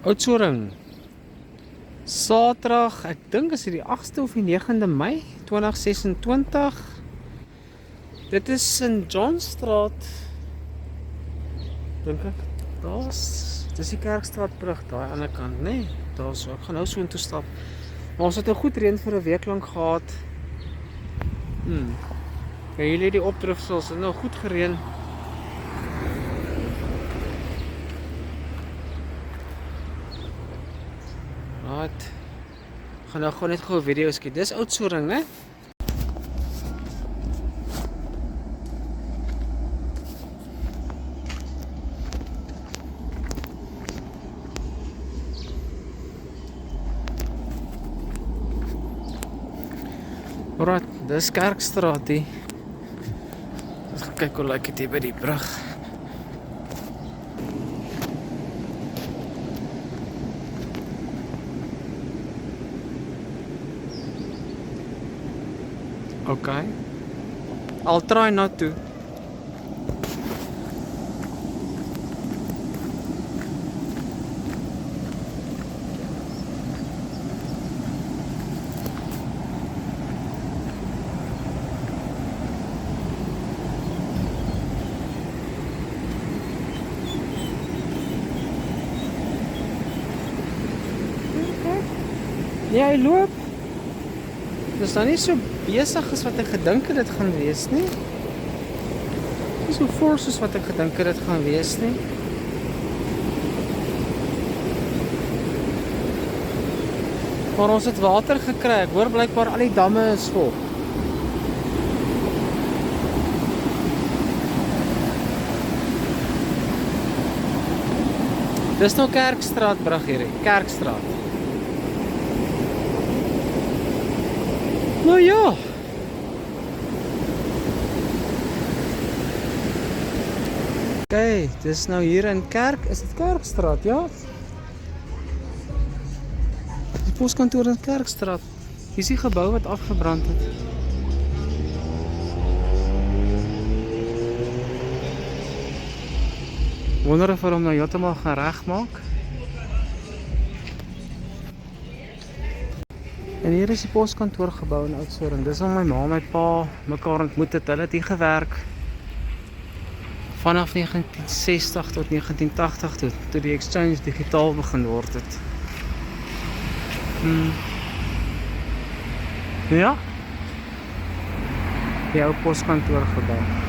Oudtshoorn. Saterdag, ek dink is dit die 8ste of die 9de Mei 2026. Dit is St. Johnstraat. Dink ek. Dis die Kerkstraatbrug daai ander kant, nê? Daarso. Ek gaan nou so intoe stap. Maar ons het 'n goed reën vir 'n week lank gehad. Ja, julle die opdrifsels, het nou goed gereën. Right. Gaan nou gewoon net gou 'n video skiet. Dis Oudtshoorn, né? Alright, dis Kerkstraat hier. Ons gaan kyk hoe lyk dit hier by die brug. Okay. I'll try not to. Ja, hy loop. Dis dan nie so besig as wat ek gedink het dit gaan wees nie. Dis so vol soos wat ek gedink het dit gaan wees nie. Maar ons het water gekry. Ek hoor blykbaar al die damme is vol. Dis nou Kerkstraatbrug hierdie, Kerkstraat. Nou ja. Okay, dis nou hier in is dit Kerkstraat, ja? Die poskantoor in Kerkstraat. Hier is die gebou wat afgebrand het. Wonder of hulle hom nou heeltemal gaan regmaak. En hier is die poskantoor gebou in Oudtshoorn. Dis waar my ma en my pa mekaar ontmoet het. Hulle het hier gewerk vanaf 1960 tot 1980 toe die Exchange digitaal begin word het. Ja. Die ou poskantoor gebou.